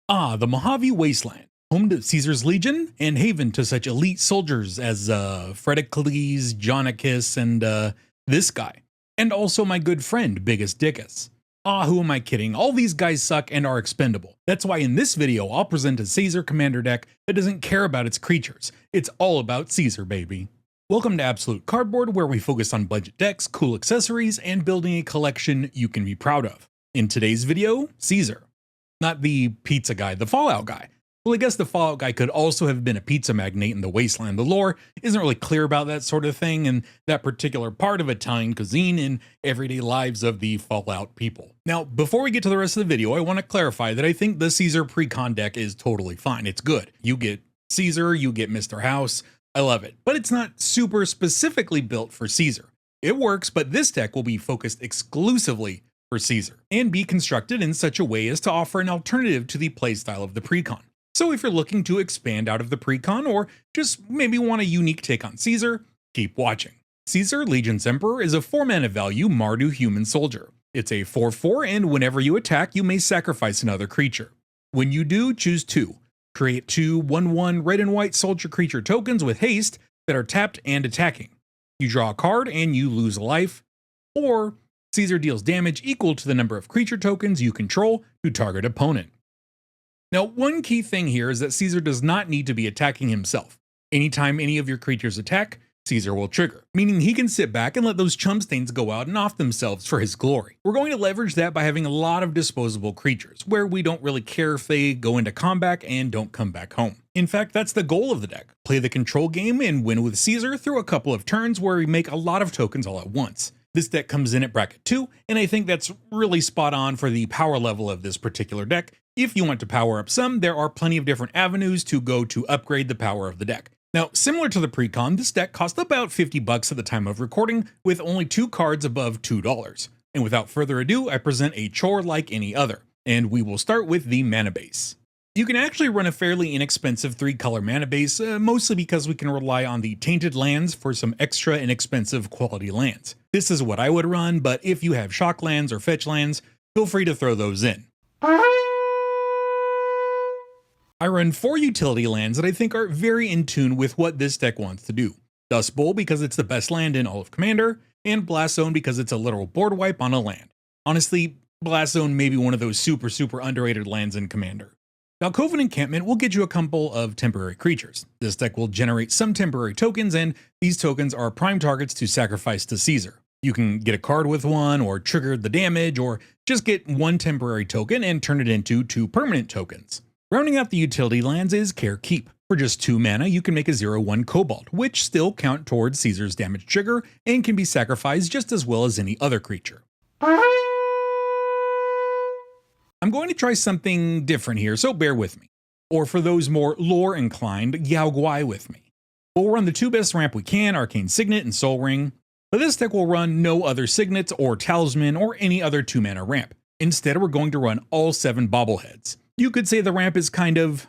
The Mojave Wasteland, home to Caesar's Legion and haven to such elite soldiers as Fredicles, Jonicus, and this guy. And also my good friend, Biggest Dickus. Who am I kidding? All these guys suck and are expendable. That's why in this video I'll present a Caesar commander deck that doesn't care about its creatures. It's all about Caesar, baby. Welcome to Absolute Cardboard, where we focus on budget decks, cool accessories, and building a collection you can be proud of. In today's video, Caesar. Not the pizza guy, the Fallout guy. Well, I guess the Fallout guy could also have been a pizza magnate in the Wasteland. The lore isn't really clear about that sort of thing and that particular part of Italian cuisine in everyday lives of the Fallout people. Now, before we get to the rest of the video, I want to clarify that I think the Caesar precon deck is totally fine. It's good. You get Caesar, you get Mr. House. I love it. But it's not super specifically built for Caesar. It works, but this deck will be focused exclusively for Caesar and be constructed in such a way as to offer an alternative to the playstyle of the precon. So if you're looking to expand out of the precon or just maybe want a unique take on Caesar, keep watching. Caesar, Legion's Emperor, is a 4-mana value Mardu human soldier. It's a 4/4, and whenever you attack, you may sacrifice another creature. When you do, choose 2. Create 2 1/1 red and white soldier creature tokens with haste that are tapped and attacking. You draw a card and you lose a life, or Caesar deals damage equal to the number of creature tokens you control to target opponent. Now, one key thing here is that Caesar does not need to be attacking himself. Anytime any of your creatures attack, Caesar will trigger, meaning he can sit back and let those chum stains go out and off themselves for his glory. We're going to leverage that by having a lot of disposable creatures, where we don't really care if they go into combat and don't come back home. In fact, that's the goal of the deck. Play the control game and win with Caesar through a couple of turns where we make a lot of tokens all at once. This deck comes in at bracket 2, and I think that's really spot on for the power level of this particular deck. If you want to power up some, there are plenty of different avenues to go to upgrade the power of the deck. Now, similar to the precon, this deck cost about $50 at the time of recording, with only 2 cards above $2. And without further ado, I present a chore like any other, and we will start with the mana base. You can actually run a fairly inexpensive 3-color mana base, mostly because we can rely on the tainted lands for some extra inexpensive quality lands. This is what I would run, but if you have shock lands or fetch lands, feel free to throw those in. I run 4 utility lands that I think are very in tune with what this deck wants to do. Dust Bowl because it's the best land in all of Commander, and Blast Zone because it's a literal board wipe on a land. Honestly, Blast Zone may be one of those super underrated lands in Commander. Now, Coven Encampment will get you a couple of temporary creatures. This deck will generate some temporary tokens, and these tokens are prime targets to sacrifice to Caesar. You can get a card with one, or trigger the damage, or just get 1 temporary token and turn it into 2 permanent tokens. Rounding out the utility lands is Care Keep. For just 2 mana, you can make a 0/1 Cobalt, which still count towards Caesar's damage trigger and can be sacrificed just as well as any other creature. I'm going to try something different here, so bear with me. Or for those more lore-inclined, Yao Guai with me. We'll run the 2 best ramp we can, Arcane Signet and Soul Ring, but this deck will run no other Signets or Talisman or any other 2-mana ramp. Instead, we're going to run all 7 Bobbleheads. You could say the ramp is kind of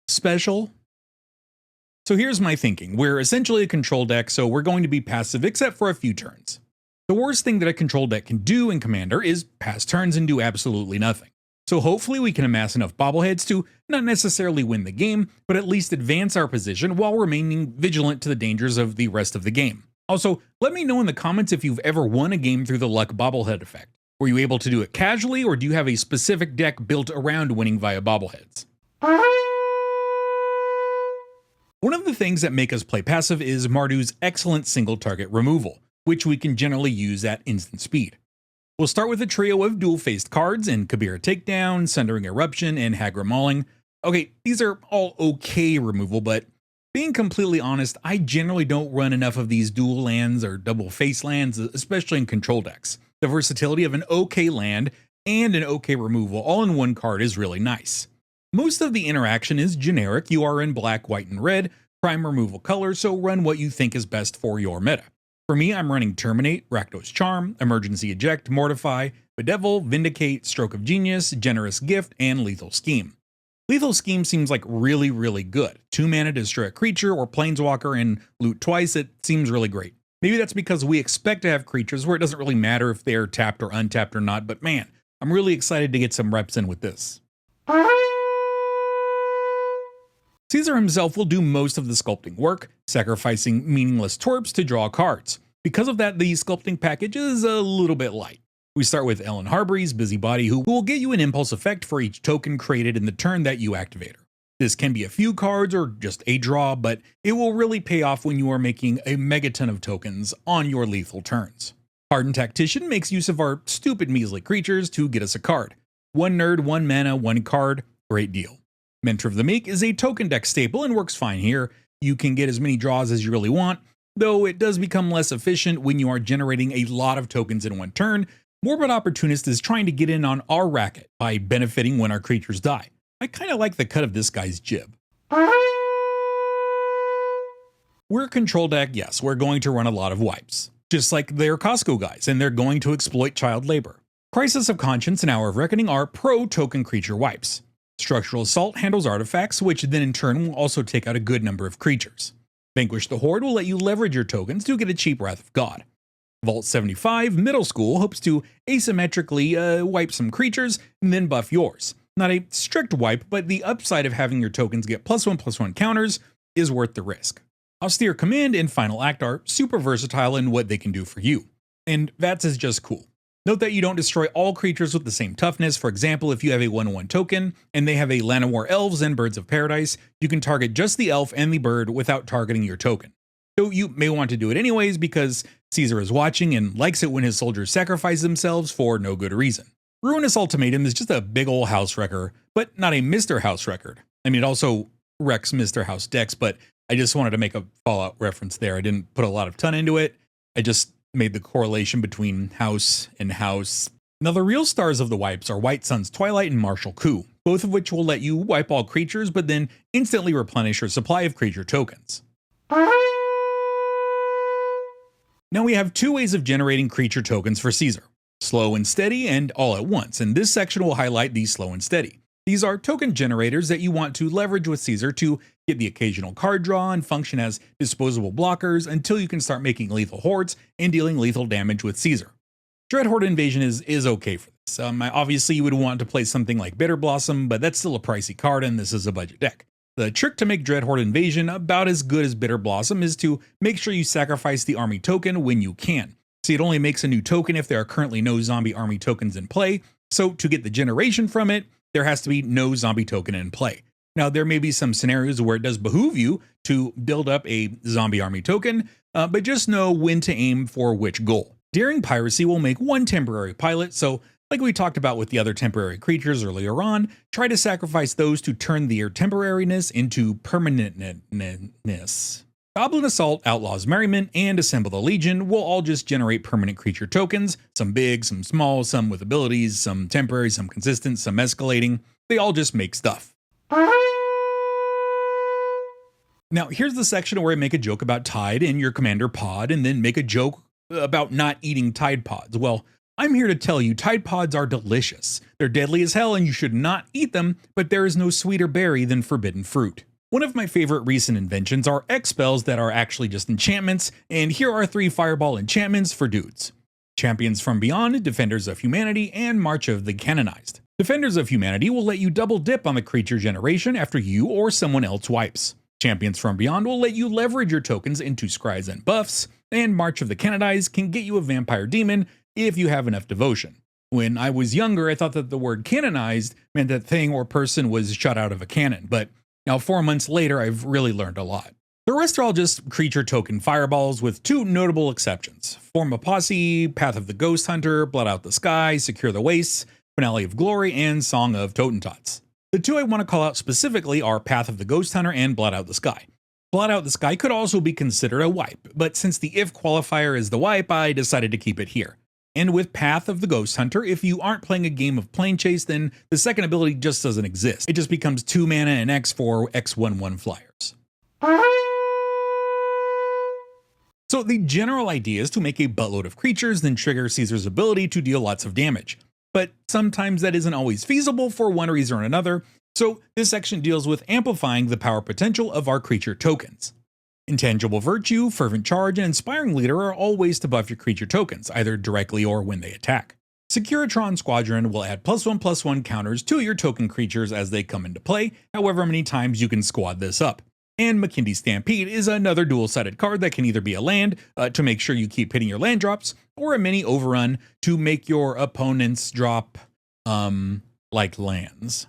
special. So here's my thinking. We're essentially a control deck, so we're going to be passive except for a few turns. The worst thing that a control deck can do in Commander is pass turns and do absolutely nothing. So hopefully we can amass enough Bobbleheads to not necessarily win the game, but at least advance our position while remaining vigilant to the dangers of the rest of the game. Also, let me know in the comments if you've ever won a game through the luck Bobblehead effect. Were you able to do it casually, or do you have a specific deck built around winning via Bobbleheads? One of the things that make us play passive is Mardu's excellent single target removal, which we can generally use at instant speed. We'll start with a trio of dual-faced cards in Kabira Takedown, Sundering Eruption, and Hagra Mauling. Okay, these are all okay removal, but being completely honest, I generally don't run enough of these dual lands or double-face lands, especially in control decks. The versatility of an okay land and an okay removal all in one card is really nice. Most of the interaction is generic. You are in black, white, and red, prime removal color, so run what you think is best for your meta. For me, I'm running Terminate, Rakdos Charm, Emergency Eject, Mortify, Bedevil, Vindicate, Stroke of Genius, Generous Gift, and Lethal Scheme. Lethal Scheme seems like really good. 2 mana to destroy a creature or planeswalker and loot twice, it seems really great. Maybe that's because we expect to have creatures where it doesn't really matter if they're tapped or untapped or not, but man, I'm really excited to get some reps in with this. Caesar himself will do most of the sculpting work, sacrificing meaningless torps to draw cards. Because of that, the sculpting package is a little bit light. We start with Ellen Harbury's Busybody, who will get you an impulse effect for each token created in the turn that you activate her. This can be a few cards or just a draw, but it will really pay off when you are making a megaton of tokens on your lethal turns. Hardened Tactician makes use of our stupid measly creatures to get us a card. 1 nerd, 1 mana, 1 card, great deal. Mentor of the Meek is a token deck staple and works fine here. You can get as many draws as you really want, though it does become less efficient when you are generating a lot of tokens in one turn. Morbid Opportunist is trying to get in on our racket by benefiting when our creatures die. I kinda like the cut of this guy's jib. We're a control deck, yes, we're going to run a lot of wipes. Just like they're Costco guys, and they're going to exploit child labor. Crisis of Conscience and Hour of Reckoning are pro-token creature wipes. Structural Assault handles artifacts, which then in turn will also take out a good number of creatures. Vanquish the Horde will let you leverage your tokens to get a cheap Wrath of God. Vault 75 Middle School hopes to asymmetrically wipe some creatures and then buff yours. Not a strict wipe, but the upside of having your tokens get +1/+1 counters is worth the risk. Austere Command and Final Act are super versatile in what they can do for you. And Vats is just cool. Note that you don't destroy all creatures with the same toughness. For example, if you have a 1/1 token and they have a Llanowar Elves and Birds of Paradise, you can target just the elf and the bird without targeting your token. Though you may want to do it anyways because Caesar is watching and likes it when his soldiers sacrifice themselves for no good reason. Ruinous Ultimatum is just a big ol' house wrecker, but not a Mr. House record. I mean, it also wrecks Mr. House decks, but I just wanted to make a Fallout reference there. I didn't put a lot of ton into it. I just made the correlation between house and house. Now the real stars of the wipes are White Sun's Twilight and Martial Coup, both of which will let you wipe all creatures but then instantly replenish your supply of creature tokens. Now we have 2 ways of generating creature tokens for Caesar. Slow and steady and all at once, and this section will highlight the slow and steady. These are token generators that you want to leverage with Caesar to get the occasional card draw and function as disposable blockers until you can start making lethal hordes and dealing lethal damage with Caesar. Dreadhorde Invasion is okay for this. Obviously you would want to play something like Bitter Blossom, but that's still a pricey card and this is a budget deck. The trick to make Dreadhorde Invasion about as good as Bitter Blossom is to make sure you sacrifice the army token when you can. See, it only makes a new token if there are currently no zombie army tokens in play, so to get the generation from it, there has to be no zombie token in play. Now, there may be some scenarios where it does behoove you to build up a zombie army token, but just know when to aim for which goal. Daring Piracy will make 1 temporary pilot, so like we talked about with the other temporary creatures earlier on, try to sacrifice those to turn their temporariness into permanentness. Goblin Assault, Outlaws Merriment, and Assemble the Legion will all just generate permanent creature tokens, some big, some small, some with abilities, some temporary, some consistent, some escalating. They all just make stuff. Now, here's the section where I make a joke about Tide in your Commander pod and then make a joke about not eating Tide Pods. Well, I'm here to tell you Tide Pods are delicious. They're deadly as hell and you should not eat them, but there is no sweeter berry than forbidden fruit. One of my favorite recent inventions are X spells that are actually just enchantments, and here are 3 fireball enchantments for dudes. Champions from Beyond, Defenders of Humanity, and March of the Canonized. Defenders of Humanity will let you double dip on the creature generation after you or someone else wipes. Champions from Beyond will let you leverage your tokens into scries and buffs, and March of the Canonized can get you a vampire demon if you have enough devotion. When I was younger, I thought that the word canonized meant that thing or person was shot out of a cannon, but now 4 months later, I've really learned a lot. The rest are all just creature token fireballs with 2 notable exceptions. Form a Posse, Path of the Ghost Hunter, Blot Out the Sky, Secure the Wastes, Finale of Glory, and Song of Totentots. The 2 I want to call out specifically are Path of the Ghost Hunter and Blot Out the Sky. Blot Out the Sky could also be considered a wipe, but since the if qualifier is the wipe, I decided to keep it here. And with Path of the Ghost Hunter, if you aren't playing a game of Plane Chase, then the second ability just doesn't exist. It just becomes 2 mana and X for X11 flyers. So the general idea is to make a buttload of creatures, then trigger Caesar's ability to deal lots of damage. But sometimes that isn't always feasible for one reason or another, so this section deals with amplifying the power potential of our creature tokens. Intangible Virtue, Fervent Charge, and Inspiring Leader are all ways to buff your creature tokens, either directly or when they attack. Securitron Squadron will add +1/+1 counters to your token creatures as they come into play, however many times you can squad this up. And McKinley Stampede is another dual-sided card that can either be a land to make sure you keep hitting your land drops, or a mini overrun to make your opponents drop, like lands.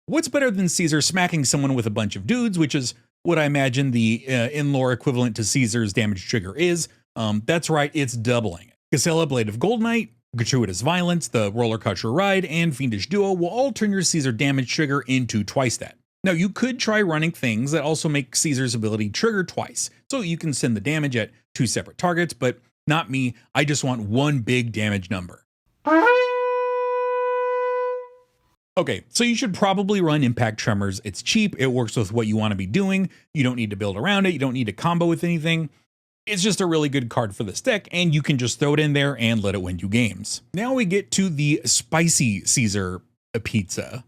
What's better than Caesar smacking someone with a bunch of dudes, which is what I imagine the in-lore equivalent to Caesar's damage trigger is. That's right, it's doubling it. Casella Blade of Gold Knight, Gratuitous Violence, the Roller Coaster Ride, and Fiendish Duo will all turn your Caesar damage trigger into twice that. Now, you could try running things that also make Caesar's ability trigger twice, so you can send the damage at 2 separate targets, but not me. I just want one big damage number. Okay, so you should probably run Impact Tremors. It's cheap, it works with what you want to be doing, you don't need to build around it, you don't need to combo with anything. It's just a really good card for this deck, and you can just throw it in there and let it win you games. Now we get to the spicy Caesar pizza.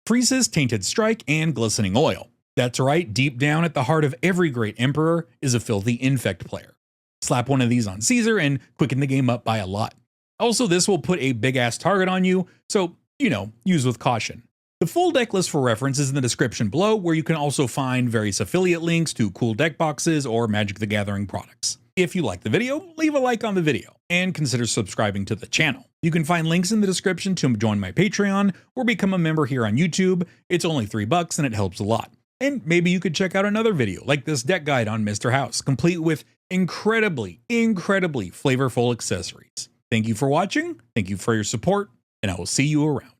Freeze's Tainted Strike and Glistening Oil. That's right, deep down at the heart of every great Emperor is a filthy Infect player. Slap one of these on Caesar and quicken the game up by a lot. Also, this will put a big-ass target on you, so, you know, use with caution. The full deck list for reference is in the description below, where you can also find various affiliate links to cool deck boxes or Magic the Gathering products. If you like the video, leave a like on the video, and consider subscribing to the channel. You can find links in the description to join my Patreon, or become a member here on YouTube. It's only $3 and it helps a lot. And maybe you could check out another video, like this deck guide on Mr. House, complete with incredibly flavorful accessories. Thank you for watching, thank you for your support, and I will see you around.